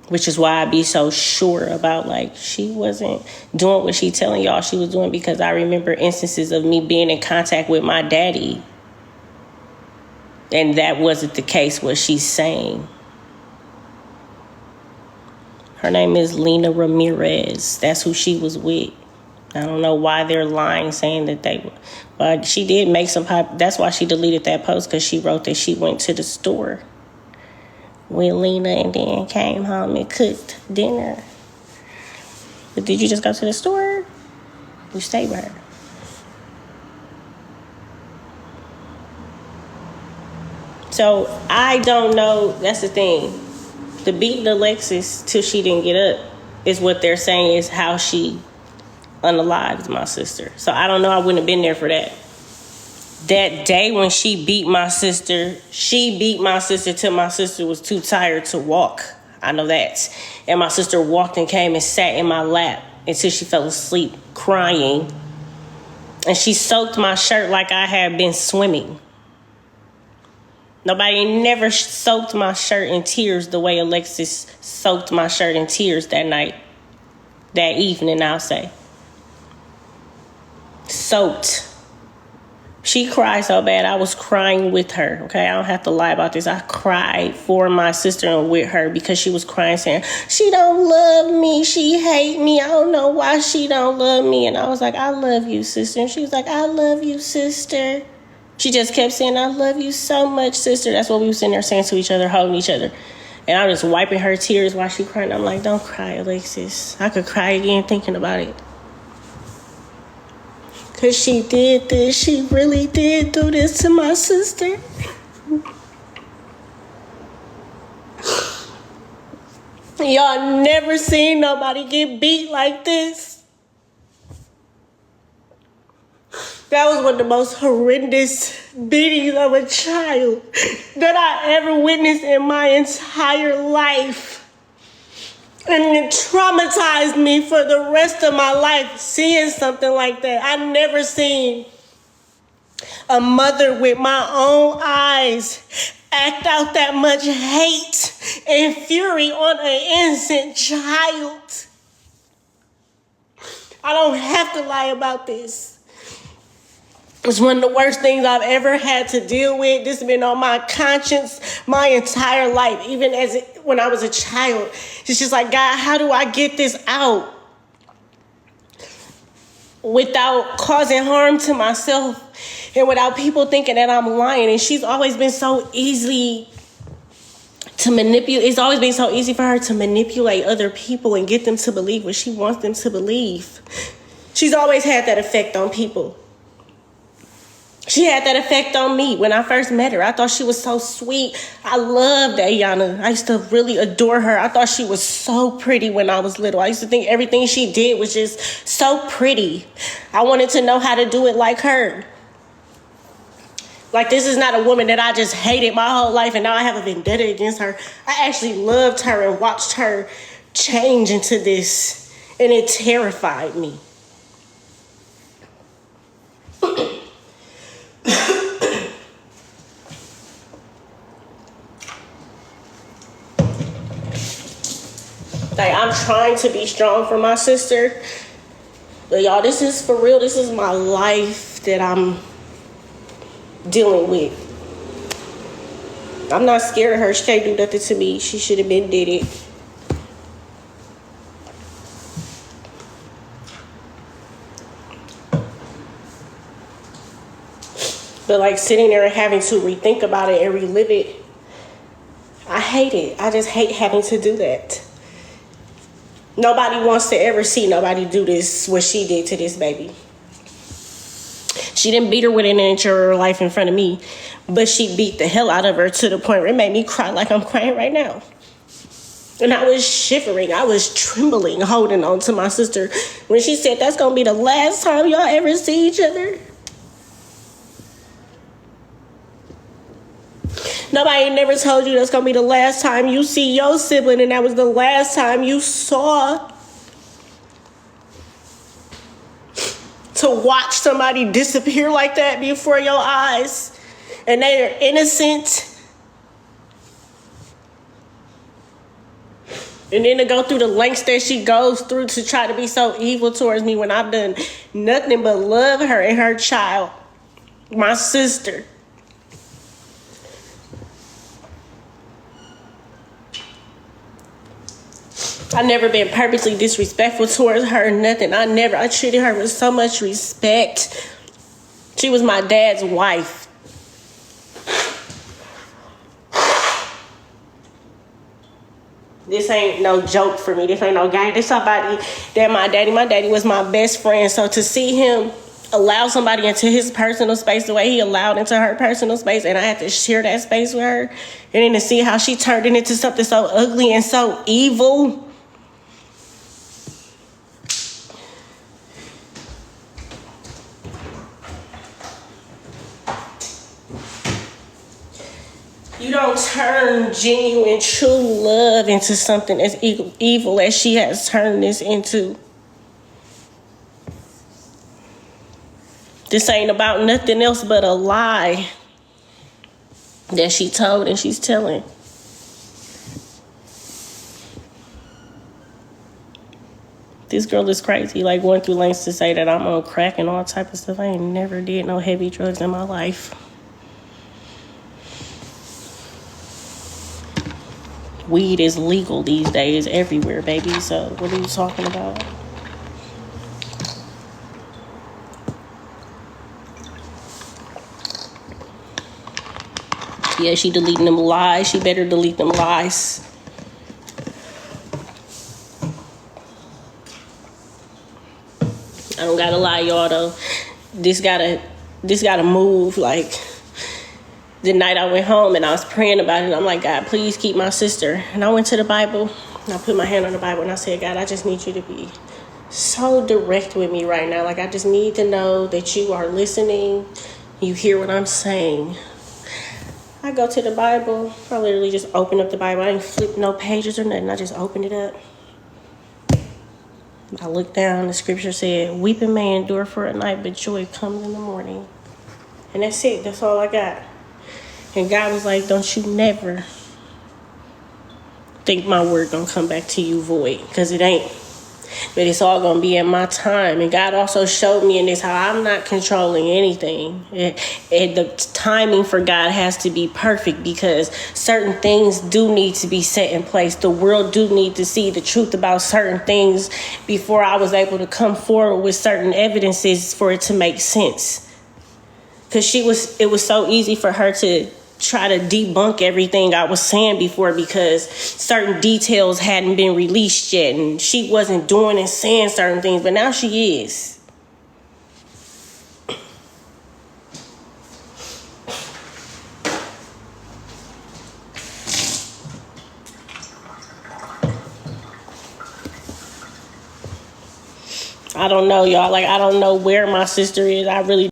Which is why I be so sure about, like, she wasn't doing what she telling y'all she was doing, because I remember instances of me being in contact with my daddy. And that wasn't the case, what she's saying. Her name is Lena Ramirez. That's who she was with. I don't know why they're lying, saying that they were. But she did make some that's why she deleted that post, because she wrote that she went to the store with Lena and then came home and cooked dinner. But did you just go to the store? You stayed with her. So I don't know. That's the thing. The beating Alexis till she didn't get up is what they're saying is how she unalived my sister. So I don't know. I wouldn't have been there for that. That day when she beat my sister till my sister was too tired to walk. I know that. And my sister walked and came and sat in my lap until she fell asleep crying. And she soaked my shirt like I had been swimming. Nobody never soaked my shirt in tears the way Alexis soaked my shirt in tears that night. That evening, I'll say. Soaked. She cried so bad, I was crying with her, okay? I don't have to lie about this. I cried for my sister and with her because she was crying, saying, she don't love me, she hate me, I don't know why she don't love me. And I was like, I love you, sister. And she was like, I love you, sister. She just kept saying, I love you so much, sister. That's what we were sitting there saying to each other, holding each other. And I was just wiping her tears while she cried. I'm like, don't cry, Alexis. I could cry again thinking about it. Because she did this. She really did do this to my sister. Y'all never seen nobody get beat like this. That was one of the most horrendous beatings of a child that I ever witnessed in my entire life. And it traumatized me for the rest of my life, seeing something like that. I never seen a mother with my own eyes act out that much hate and fury on an innocent child. I don't have to lie about this. It's one of the worst things I've ever had to deal with. This has been on my conscience my entire life, even when I was a child. It's just like, God, how do I get this out without causing harm to myself and without people thinking that I'm lying? And she's always been so easily to manipulate. It's always been so easy for her to manipulate other people and get them to believe what she wants them to believe. She's always had that effect on people. She had that effect on me when I first met her. I thought she was so sweet. I loved Ayana. I used to really adore her. I thought she was so pretty when I was little. I used to think everything she did was just so pretty. I wanted to know how to do it like her. Like, this is not a woman that I just hated my whole life and now I have a vendetta against her. I actually loved her and watched her change into this, and it terrified me. Like, I'm trying to be strong for my sister. But y'all, this is for real. This is my life that I'm dealing with. I'm not scared of her. She can't do nothing to me. She should have been did it. But like sitting there and having to rethink about it and relive it, I hate it. I just hate having to do that. Nobody wants to ever see nobody do this, what she did to this baby. She didn't beat her with an inch of her life in front of me, but she beat the hell out of her to the point where it made me cry like I'm crying right now. And I was shivering. I was trembling, holding on to my sister when she said, that's going to be the last time y'all ever see each other. Nobody never told you that's going to be the last time you see your sibling, and that was the last time you saw. To watch somebody disappear like that before your eyes, and they are innocent. And then to go through the lengths that she goes through to try to be so evil towards me when I've done nothing but love her and her child, my sister. I never been purposely disrespectful towards her, nothing. I treated her with so much respect. She was my dad's wife. This ain't no joke for me. This ain't no game. This somebody that my daddy was my best friend. So to see him allow somebody into his personal space the way he allowed into her personal space, and I had to share that space with her, and then to see how she turned it into something so ugly and so evil. You don't turn genuine, true love into something as evil as she has turned this into. This ain't about nothing else but a lie that she told and she's telling. This girl is crazy, like going through lengths to say that I'm on crack and all type of stuff. I ain't never did no heavy drugs in my life. Weed is legal these days everywhere, baby. So what are you talking about? Yeah, she deleting them lies. She better delete them lies. I don't gotta lie, y'all, though. This gotta move. Like, the night I went home and I was praying about it, I'm like, God, please keep my sister. And I went to the Bible and I put my hand on the Bible and I said, God, I just need you to be so direct with me right now. Like, I just need to know that you are listening. You hear what I'm saying. I go to the Bible. I literally just open up the Bible. I didn't flip no pages or nothing. I just opened it up. I looked down. The scripture said, weeping may endure for a night, but joy comes in the morning. And that's it. That's all I got. And God was like, don't you never think my word gonna come back to you void, because it ain't. But it's all gonna be in my time. And God also showed me in this how I'm not controlling anything. And the timing for God has to be perfect, because certain things do need to be set in place. The world do need to see the truth about certain things before I was able to come forward with certain evidences for it to make sense. Because it was so easy for her to try to debunk everything I was saying before, because certain details hadn't been released yet and she wasn't doing and saying certain things, but now she is. I don't know, y'all. Like, I don't know where my sister is. I really